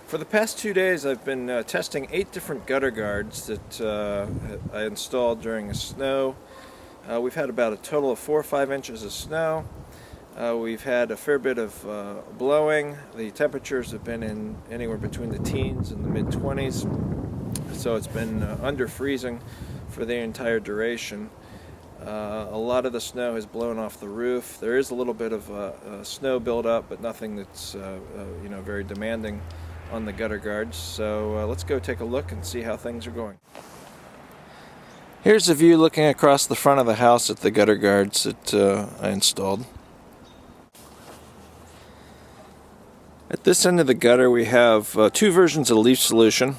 For the past 2 days I've been testing 8 different gutter guards that I installed during the snow. We've had about a total of 4 or 5 inches of snow. We've had a fair bit of blowing. The temperatures have been in anywhere between the teens and the mid-20s, so it's been under freezing for the entire duration. A lot of the snow has blown off the roof. There is a little bit of snow buildup, but nothing that's very demanding on the gutter guards. So let's go take a look and see how things are going. Here's a view looking across the front of the house at the gutter guards that I installed. At this end of the gutter we have 2 versions of leaf solution.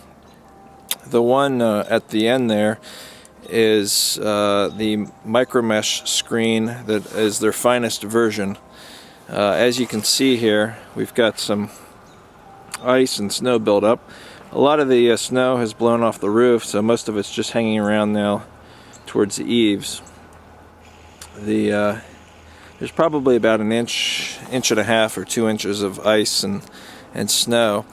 The one at the end there is the micro mesh screen that is their finest version. As you can see here, we've got some ice and snow buildup. A lot of the snow has blown off the roof, so most of it's just hanging around now towards the eaves. There's probably about an inch and a half or 2 inches of ice and snow.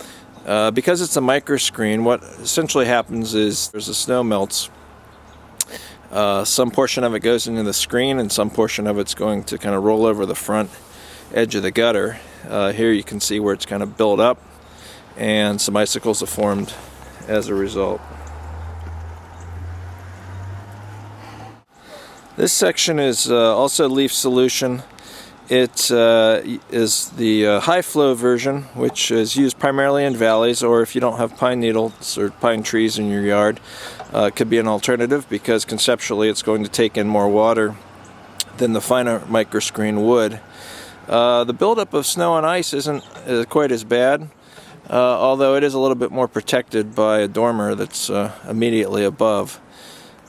Because it's a micro screen, what essentially happens is as the snow melts, some portion of it goes into the screen and some portion of it's going to kind of roll over the front edge of the gutter. Here you can see where it's kind of built up, and some icicles have formed as a result. This section is also leaf solution. It is the high flow version, which is used primarily in valleys, or if you don't have pine needles or pine trees in your yard, it could be an alternative because conceptually it's going to take in more water than the finer microscreen would. The buildup of snow and ice isn't quite as bad, although it is a little bit more protected by a dormer that's immediately above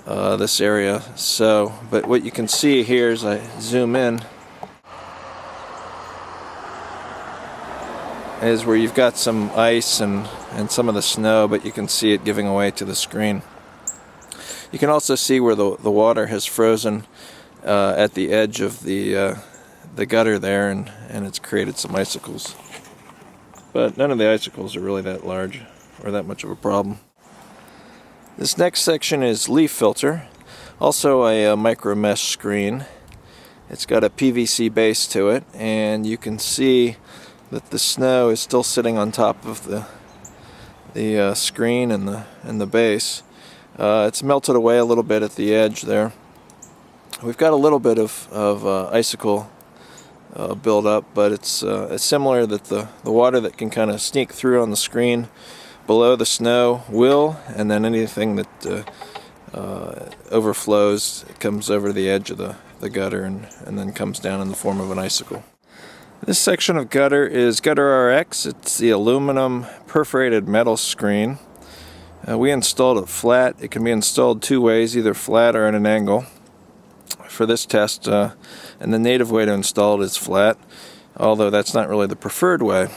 this area. But what you can see here as I zoom in is where you've got some ice and some of the snow, but you can see it giving away to the screen. You can also see where the water has frozen at the edge of the gutter there, and it's created some icicles. But none of the icicles are really that large or that much of a problem. This next section is LeafFilter, also a micro mesh screen. It's got a PVC base to it, and you can see that the snow is still sitting on top of the screen and the base. It's melted away a little bit at the edge there. We've got a little bit of icicle build up, but it's similar that the water that can kind of sneak through on the screen below the snow will, and then anything that overflows comes over the edge of the gutter and then comes down in the form of an icicle. This section of gutter is GutterRx. It's the aluminum perforated metal screen. We installed it flat. It can be installed 2 ways, either flat or at an angle. For this test, and the native way to install it is flat, although that's not really the preferred way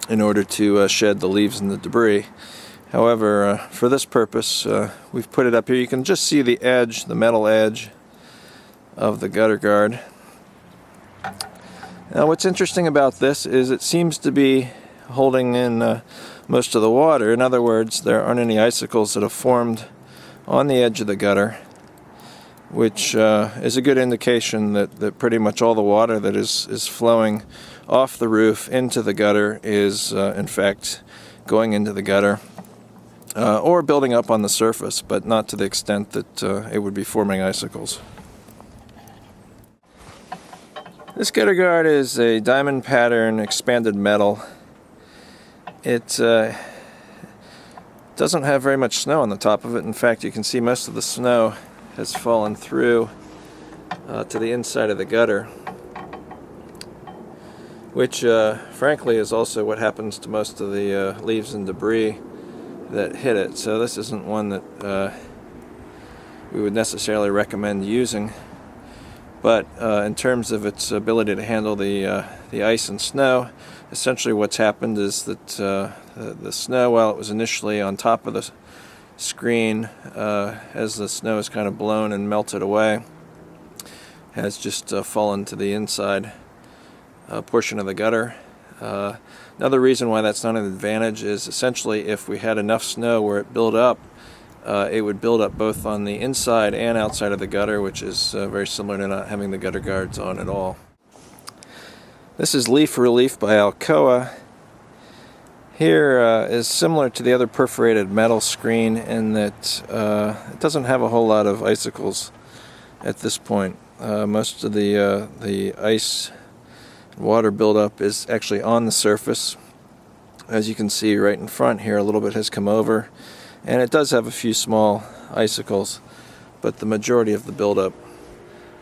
in order to shed the leaves and the debris. However, for this purpose, we've put it up here. You can just see the edge, the metal edge of the gutter guard. Now what's interesting about this is it seems to be holding in most of the water. In other words, there aren't any icicles that have formed on the edge of the gutter, which is a good indication that pretty much all the water that is flowing off the roof into the gutter is in fact going into the gutter or building up on the surface, but not to the extent that it would be forming icicles. This gutter guard is a diamond pattern expanded metal. It doesn't have very much snow on the top of it. In fact, you can see most of the snow has fallen through to the inside of the gutter, which frankly is also what happens to most of the leaves and debris that hit it. So this isn't one that we would necessarily recommend using, but in terms of its ability to handle the ice and snow, essentially what's happened is that the snow, while it was initially on top of the screen, as the snow is kind of blown and melted away, has just fallen to the inside portion of the gutter, Another reason why that's not an advantage is essentially if we had enough snow where it built up, it would build up both on the inside and outside of the gutter, which is very similar to not having the gutter guards on at all. This is Leaf Relief by Alcoa. Here is similar to the other perforated metal screen in that it doesn't have a whole lot of icicles at this point. Most of the ice and water buildup is actually on the surface. As you can see right in front here, a little bit has come over, and it does have a few small icicles, but the majority of the buildup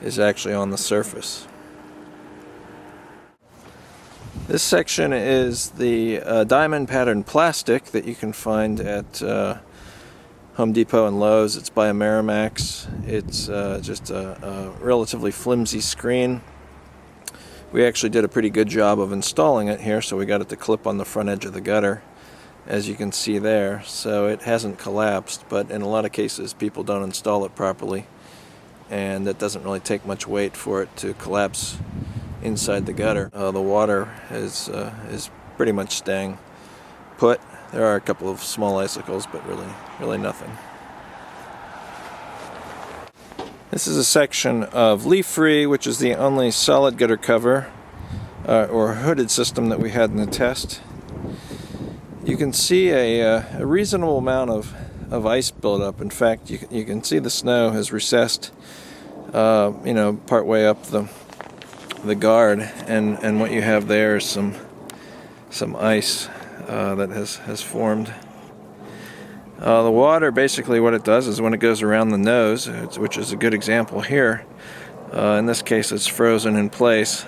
is actually on the surface. This section is the diamond pattern plastic that you can find at Home Depot and Lowe's. It's by Amerimax. It's just a relatively flimsy screen. We actually did a pretty good job of installing it here, so we got it to clip on the front edge of the gutter, as you can see there. So it hasn't collapsed, but in a lot of cases people don't install it properly, and it doesn't really take much weight for it to collapse inside the gutter. The water is pretty much staying put. There are a couple of small icicles, but really nothing. This is a section of LeaFree, which is the only solid gutter cover or hooded system that we had in the test. You can see a reasonable amount of ice buildup. In fact, you can see the snow has recessed, part way up the guard, and what you have there is some ice that has formed. The water, basically what it does is when it goes around the nose, which is a good example here, in this case it's frozen in place,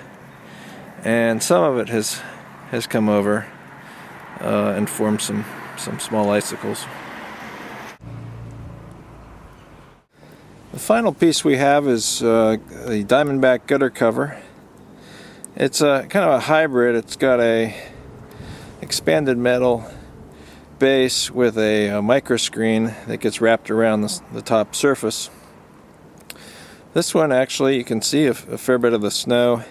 and some of it has come over and formed some small icicles. The final piece we have is the Diamondback gutter cover. It's kind of a hybrid. It's got a expanded metal base with a micro screen that gets wrapped around the top surface. This one, actually, you can see a fair bit of the snow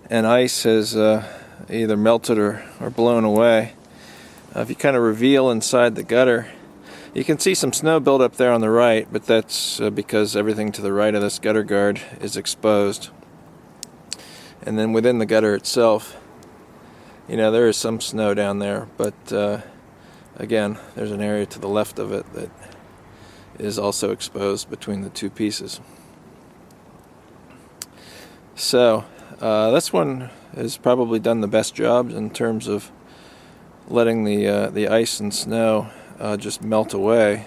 and ice has either melted or blown away. If you kind of reveal inside the gutter, you can see some snow build up there on the right, but that's because everything to the right of this gutter guard is exposed. And then within the gutter itself, there is some snow down there, but again, there's an area to the left of it that is also exposed between the two pieces. So this one has probably done the best job in terms of letting the ice and snow just melt away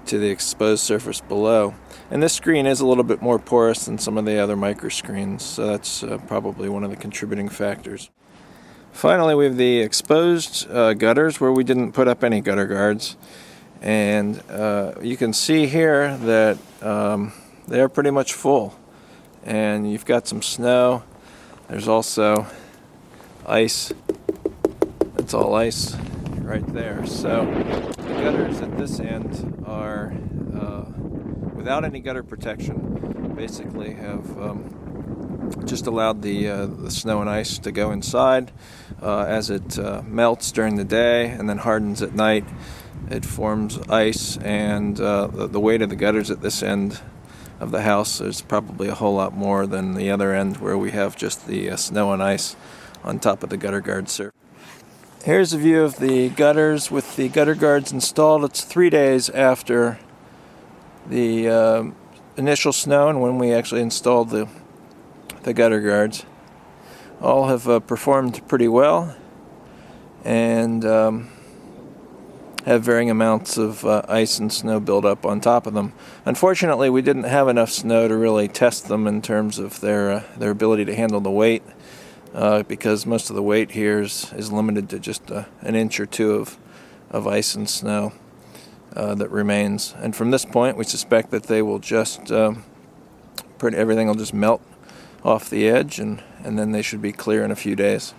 to the exposed surface below. And this screen is a little bit more porous than some of the other micro screens, so that's probably one of the contributing factors. Finally, we have the exposed gutters where we didn't put up any gutter guards, and you can see here that they're pretty much full, and you've got some snow. There's also ice. It's all ice right there. So the gutters at this end are without any gutter protection. Basically have just allowed the snow and ice to go inside. As it melts during the day and then hardens at night, it forms ice, and the weight of the gutters at this end of the house is probably a whole lot more than the other end where we have just the snow and ice on top of the gutter guard surface. Here's a view of the gutters with the gutter guards installed. It's 3 days after the initial snow and when we actually installed the gutter guards. All have performed pretty well and have varying amounts of ice and snow buildup on top of them. Unfortunately, we didn't have enough snow to really test them in terms of their ability to handle the weight, because most of the weight here is limited to just an inch or two of ice and snow that remains. And from this point, we suspect that they will just everything will just melt off the edge, and then they should be clear in a few days.